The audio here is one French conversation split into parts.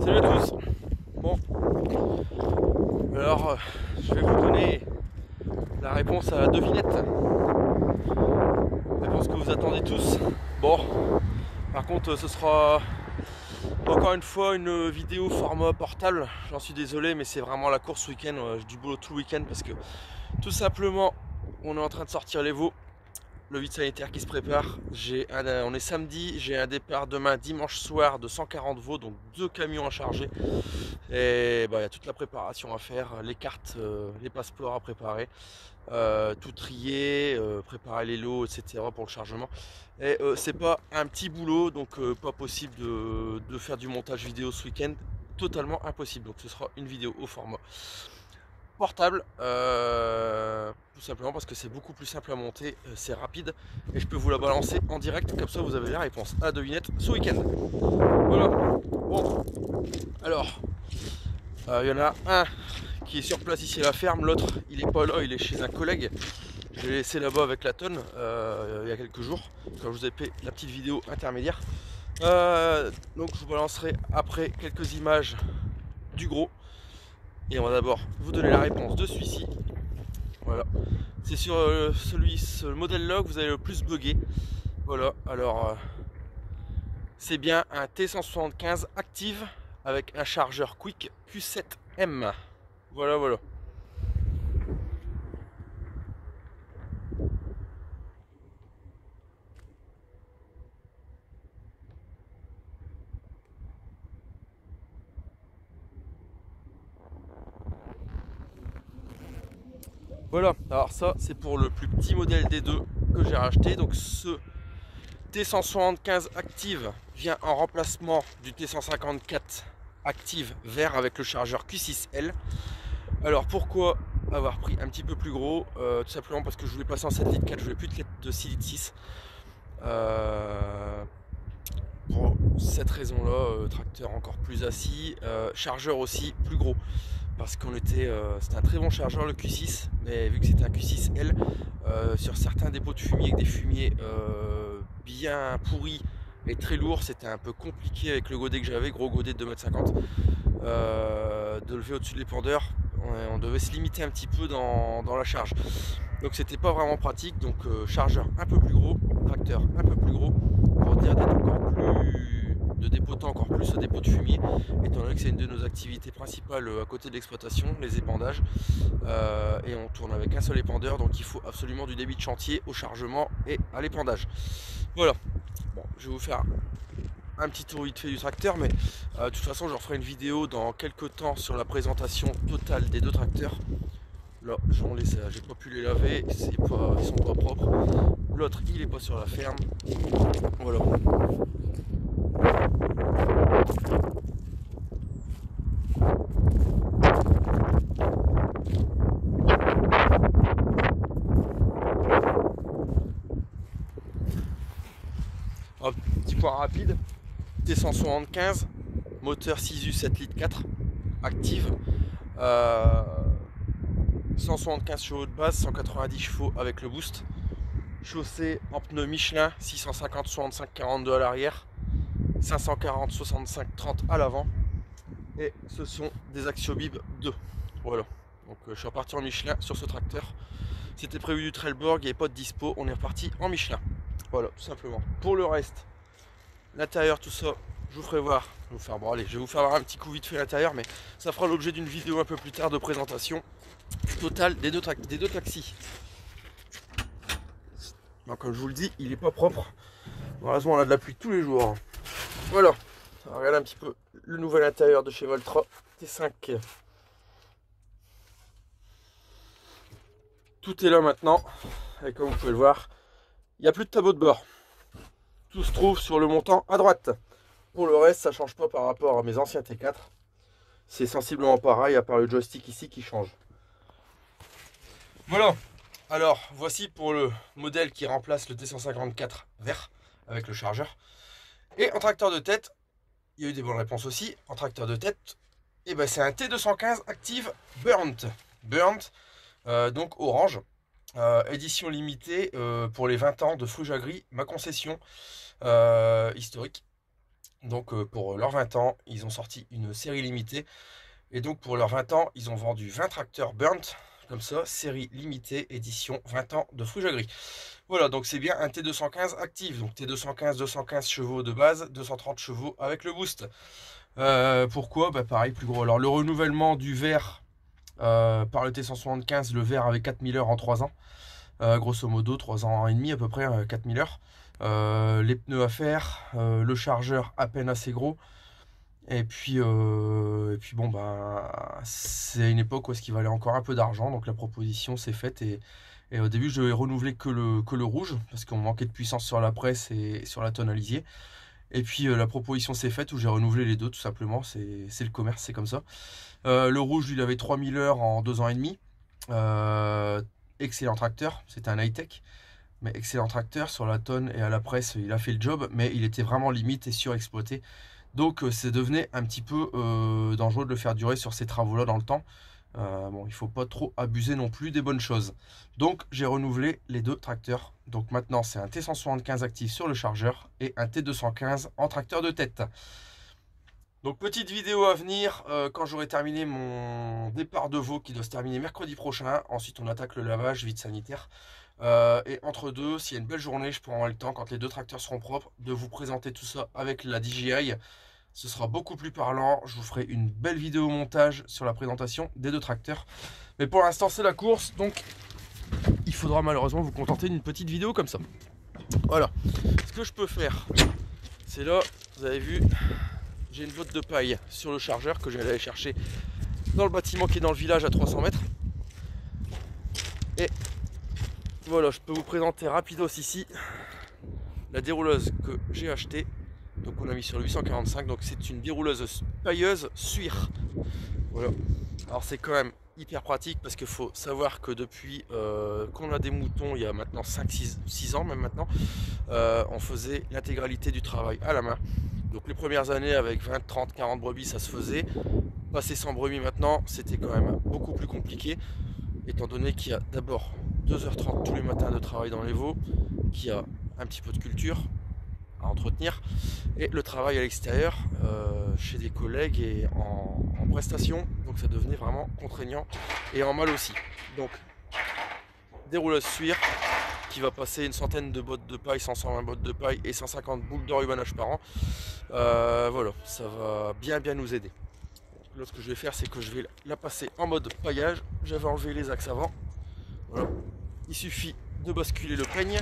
Salut à tous. Bon, alors je vais vous donner la réponse à la devinette. Réponse que vous attendez tous. Bon, par contre ce sera encore une fois une vidéo format portable. J'en suis désolé, mais c'est vraiment la course week-end. J'ai du boulot tout le week-end parce que tout simplement on est en train de sortir les veaux. Le vide sanitaire qui se prépare. On est samedi, j'ai un départ demain dimanche soir de 140 veaux, donc 2 camions à charger. Et bah, il y a toute la préparation à faire, les cartes, les passeports à préparer, tout trier, préparer les lots, etc. pour le chargement. Et c'est pas un petit boulot, donc pas possible de faire du montage vidéo ce week-end. Totalement impossible. Donc ce sera une vidéo au format portable, tout simplement parce que c'est beaucoup plus simple à monter, c'est rapide et je peux vous la balancer en direct, comme ça vous avez la réponse à la devinette ce week-end. Voilà. Bon, alors il y en a un qui est sur place ici à la ferme, l'autre il est pas là, il est chez un collègue. Je l'ai laissé là-bas avec la tonne il y a quelques jours, quand je vous ai fait la petite vidéo intermédiaire. Donc je vous balancerai après quelques images du gros. Et on va d'abord vous donner la réponse de celui-ci. Voilà. C'est sur ce modèle-là que vous avez le plus bugué. Voilà, alors c'est bien un T175 Active avec un chargeur Quick Q7M. Voilà, voilà. Voilà, alors ça c'est pour le plus petit modèle des deux que j'ai racheté. Donc ce T175 Active vient en remplacement du T154 Active vert avec le chargeur Q6L. Alors pourquoi avoir pris un petit peu plus gros, tout simplement parce que je voulais passer en 7 litres 4, je voulais plus de 6 litres 6. Pour cette raison là, tracteur encore plus assis, chargeur aussi plus gros. Parce qu'on était, c'était un très bon chargeur le Q6, mais vu que c'était un Q6L, sur certains dépôts de fumier avec des fumiers bien pourris et très lourds, c'était un peu compliqué avec le godet que j'avais, gros godet de 2,50 m, de lever au-dessus de l'épandeur. On devait se limiter un petit peu dans la charge. Donc c'était pas vraiment pratique, donc chargeur un peu plus gros, tracteur un peu plus gros, pour dire d'être encore plus, de dépoter encore plus au dépôt de fumier, étant donné que c'est une de nos activités principales à côté de l'exploitation, les épandages, et on tourne avec un seul épandeur, donc il faut absolument du débit de chantier au chargement et à l'épandage. Voilà, bon, je vais vous faire un petit tour vite fait du tracteur, mais de toute façon je referai une vidéo dans quelques temps sur la présentation totale des deux tracteurs. Là, j'en laisse, j'ai pas pu les laver, ils sont pas propres. L'autre, il est pas sur la ferme. Voilà. Un petit point rapide. T175, moteur 6U 7 litres 4, active. 175 chevaux de base, 190 chevaux avec le boost. Chaussée en pneus Michelin, 650 65 42 à l'arrière, 540 65 30 à l'avant. Et ce sont des Axiobib 2. Voilà. Donc je suis reparti en Michelin sur ce tracteur. C'était prévu du Trelleborg, il n'y avait pas de dispo, on est reparti en Michelin. Voilà, tout simplement. Pour le reste, l'intérieur, tout ça, je vous ferai voir. Je vais vous faire voir un petit coup vite fait à l'intérieur, mais ça fera l'objet d'une vidéo un peu plus tard de présentation totale des deux taxis. Donc, comme je vous le dis, il n'est pas propre. Malheureusement, on a de la pluie tous les jours. Voilà. On va regarder un petit peu le nouvel intérieur de chez Valtra T5. Tout est là maintenant. Et comme vous pouvez le voir, il n'y a plus de tableau de bord. Tout se trouve sur le montant à droite. Pour le reste, ça ne change pas par rapport à mes anciens T4. C'est sensiblement pareil, à part le joystick ici qui change. Voilà. Alors, voici pour le modèle qui remplace le T154 vert avec le chargeur. Et en tracteur de tête, il y a eu des bonnes réponses aussi. En tracteur de tête, et ben c'est un T215 Active Burnt. Burnt, donc orange. Édition limitée pour les 20 ans de Fruits Gris, ma concession historique. Donc pour leurs 20 ans, ils ont sorti une série limitée. Et donc pour leurs 20 ans, ils ont vendu 20 tracteurs Burnt, comme ça, série limitée, édition 20 ans de Fruit-Gris. Voilà, donc c'est bien un T215 actif. Donc T215, 215 chevaux de base, 230 chevaux avec le boost. Pourquoi? Bah pareil, plus gros. Alors le renouvellement du verre par le T175, le verre avec 4000 heures en 3 ans. Grosso modo 3 ans et demi à peu près, 4000 heures. Les pneus à faire, le chargeur à peine assez gros. Et puis bon, bah, c'est une époque où est-ce qu'il valait encore un peu d'argent, donc la proposition s'est faite et au début je devais renouveler que le rouge parce qu'on manquait de puissance sur la presse et sur la tonne à lisier. Et puis la proposition s'est faite où j'ai renouvelé les deux tout simplement, c'est le commerce, c'est comme ça. Le rouge, il avait 3000 heures en 2 ans et demi. Excellent tracteur, c'était un high-tech, mais excellent tracteur sur la tonne et à la presse, il a fait le job, mais il était vraiment limite et surexploité. Donc ça devenait un petit peu dangereux de le faire durer sur ces travaux-là dans le temps. Bon, il faut pas trop abuser non plus des bonnes choses. Donc j'ai renouvelé les deux tracteurs. Donc maintenant c'est un T175 actif sur le chargeur et un T215 en tracteur de tête. Donc petite vidéo à venir quand j'aurai terminé mon départ de veau qui doit se terminer mercredi prochain. Ensuite on attaque le lavage, vide sanitaire. Et entre deux, s'il y a une belle journée, je pourrai avoir le temps, quand les deux tracteurs seront propres, de vous présenter tout ça avec la DJI. Ce sera beaucoup plus parlant. Je vous ferai une belle vidéo montage sur la présentation des deux tracteurs. Mais pour l'instant c'est la course, donc il faudra malheureusement vous contenter d'une petite vidéo comme ça. Voilà. Ce que je peux faire, c'est là, vous avez vu, j'ai une botte de paille sur le chargeur que j'allais aller chercher dans le bâtiment qui est dans le village à 300 mètres. Et voilà, je peux vous présenter rapidos ici la dérouleuse que j'ai achetée. Donc on a mis sur le 845, donc c'est une dérouleuse pailleuse Suir. Voilà. Alors c'est quand même hyper pratique parce qu'il faut savoir que depuis qu'on a des moutons, il y a maintenant 5-6 ans même maintenant, on faisait l'intégralité du travail à la main. Donc les premières années avec 20, 30, 40 brebis ça se faisait. Passer sans brebis maintenant, c'était quand même beaucoup plus compliqué, étant donné qu'il y a d'abord 2h30 tous les matins de travail dans les veaux, qu'il y a un petit peu de culture à entretenir, et le travail à l'extérieur chez des collègues et en prestation, donc ça devenait vraiment contraignant et en mal aussi. Donc dérouleuse Suir qui va passer une centaine de bottes de paille, 120 bottes de paille et 150 boucles d'enrubanage par an. Voilà, ça va bien nous aider. Là ce que je vais faire, c'est que je vais la passer en mode paillage. J'avais enlevé les axes avant. Voilà. Il suffit de basculer le peigne.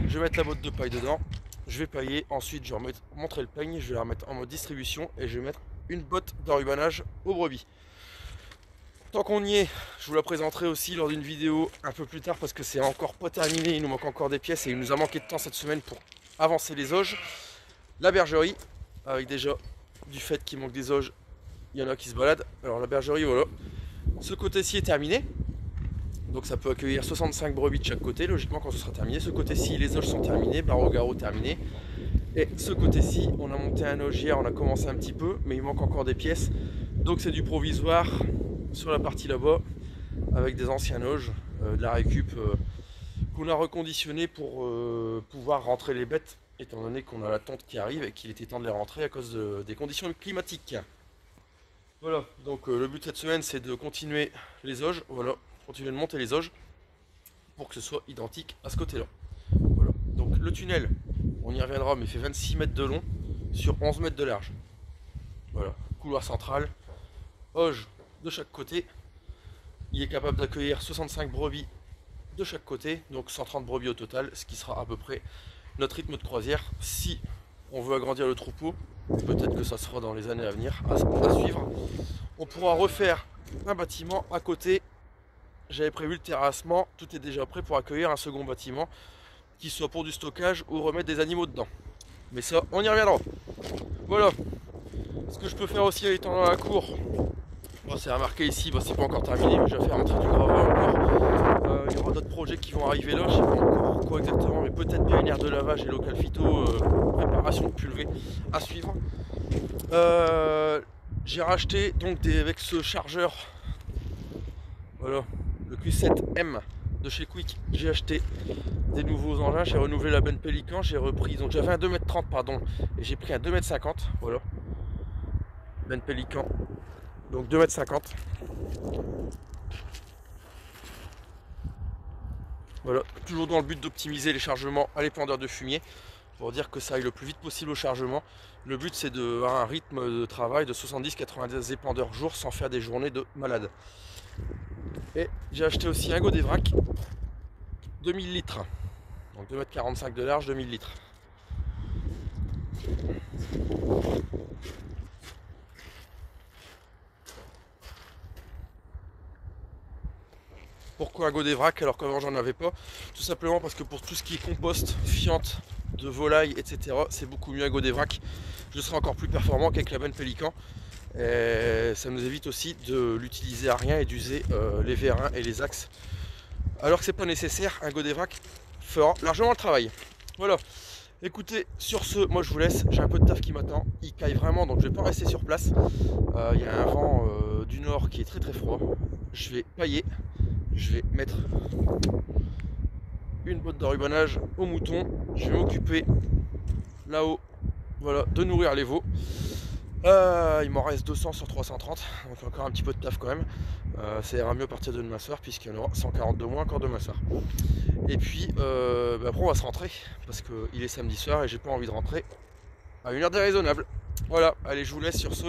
Je vais mettre la botte de paille dedans. Je vais pailler. Ensuite, je vais montrer le peigne. Je vais la remettre en mode distribution et je vais mettre une botte d'enrubanage aux brebis. Tant qu'on y est, je vous la présenterai aussi lors d'une vidéo un peu plus tard parce que c'est encore pas terminé. Il nous manque encore des pièces et il nous a manqué de temps cette semaine pour avancer les auges. La bergerie, avec déjà du fait qu'il manque des auges, il y en a qui se baladent. Alors la bergerie, voilà. Ce côté-ci est terminé. Donc ça peut accueillir 65 brebis de chaque côté, logiquement quand ce sera terminé. Ce côté-ci, les auges sont terminés, barreau garrot terminé. Et ce côté-ci, on a monté un auge hier, on a commencé un petit peu, mais il manque encore des pièces. Donc c'est du provisoire sur la partie là-bas, avec des anciens auges, de la récup qu'on a reconditionné pour pouvoir rentrer les bêtes, étant donné qu'on a la tonte qui arrive et qu'il était temps de les rentrer à cause des conditions climatiques. Voilà, donc le but de cette semaine c'est de continuer les auges, voilà, continuer de monter les auges pour que ce soit identique à ce côté-là. Voilà, donc le tunnel, on y reviendra, mais fait 26 mètres de long sur 11 mètres de large. Voilà, couloir central, auge de chaque côté. Il est capable d'accueillir 65 brebis de chaque côté, donc 130 brebis au total, ce qui sera à peu près notre rythme de croisière. Si on veut agrandir le troupeau, peut-être que ça sera dans les années à venir, à suivre. On pourra refaire un bâtiment à côté. J'avais prévu le terrassement, tout est déjà prêt pour accueillir un second bâtiment qui soit pour du stockage ou remettre des animaux dedans. Mais ça, on y reviendra. Voilà. Ce que je peux faire aussi en étant dans la cour, bon, c'est remarqué ici, bon, c'est pas encore terminé, mais je vais faire rentrer du gravat encore. Il y aura d'autres projets qui vont arriver là, je sais pas encore quoi exactement, mais peut-être bien une aire de lavage et local phyto, préparation de pulvé à suivre. J'ai racheté donc avec ce chargeur, voilà, le Q7M de chez Quick, j'ai acheté des nouveaux engins, j'ai renouvelé la benne Pélican, j'ai repris, donc j'avais un 2,30 m pardon, et j'ai pris un 2,50 m, voilà, benne Pélican, donc 2,50 m. Voilà, toujours dans le but d'optimiser les chargements à l'épandeur de fumier, pour dire que ça aille le plus vite possible au chargement. Le but c'est d'avoir un rythme de travail de 70-90 épandeurs jour sans faire des journées de malade. Et j'ai acheté aussi un Godevrac 2000 litres. Donc 2,45 m de large, 2000 litres. Pourquoi un Godevrac alors qu'avant j'en avais pas? Tout simplement parce que pour tout ce qui est compost, fiente, de volaille, etc., c'est beaucoup mieux un Godevrac. Je serai encore plus performant qu'avec la benne Pélican. Et ça nous évite aussi de l'utiliser à rien et d'user les vérins et les axes. Alors que c'est pas nécessaire, un Godevrac fera largement le travail. Voilà. Écoutez, sur ce, moi je vous laisse, j'ai un peu de taf qui m'attend, il caille vraiment donc je vais pas rester sur place. Il y a un vent du nord qui est très froid. Je vais pailler, je vais mettre une botte d'enrubannage aux moutons, je vais m'occuper là-haut, voilà, de nourrir les veaux. Il m'en reste 200 sur 330, donc encore un petit peu de taf quand même. Ça ira mieux à partir de demain soir puisqu'il y en aura 140 de moins encore demain soir. Et puis après on va se rentrer parce qu'il est samedi soir et j'ai pas envie de rentrer à une heure déraisonnable. Voilà, allez je vous laisse sur ce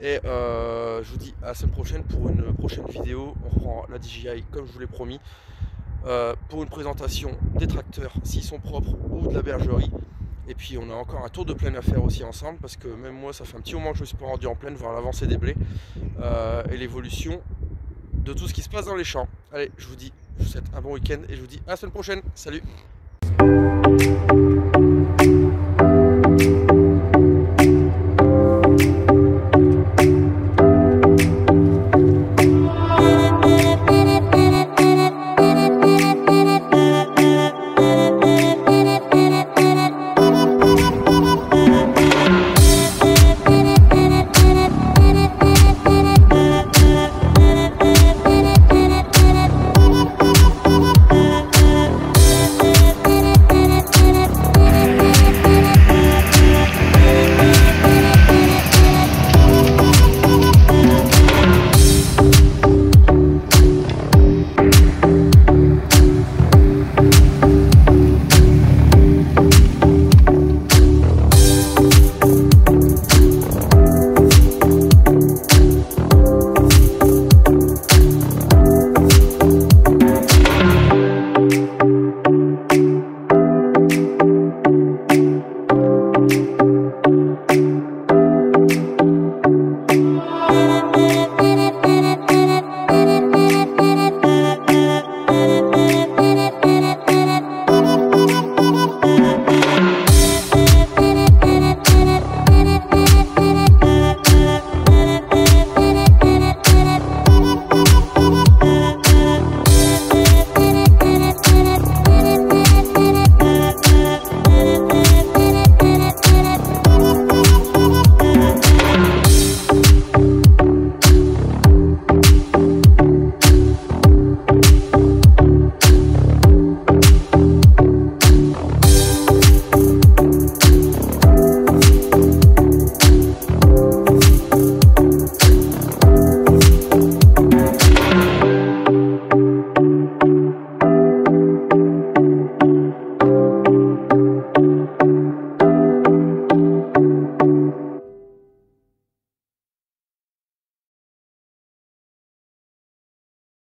et je vous dis à la semaine prochaine pour une prochaine vidéo. On reprend la DJI comme je vous l'ai promis pour une présentation des tracteurs s'ils sont propres ou de la bergerie. Et puis on a encore un tour de plaine à faire aussi ensemble parce que même moi ça fait un petit moment que je me suis pas rendu en plaine, voir l'avancée des blés et l'évolution de tout ce qui se passe dans les champs. Allez, je vous souhaite un bon week-end et je vous dis à la semaine prochaine. Salut!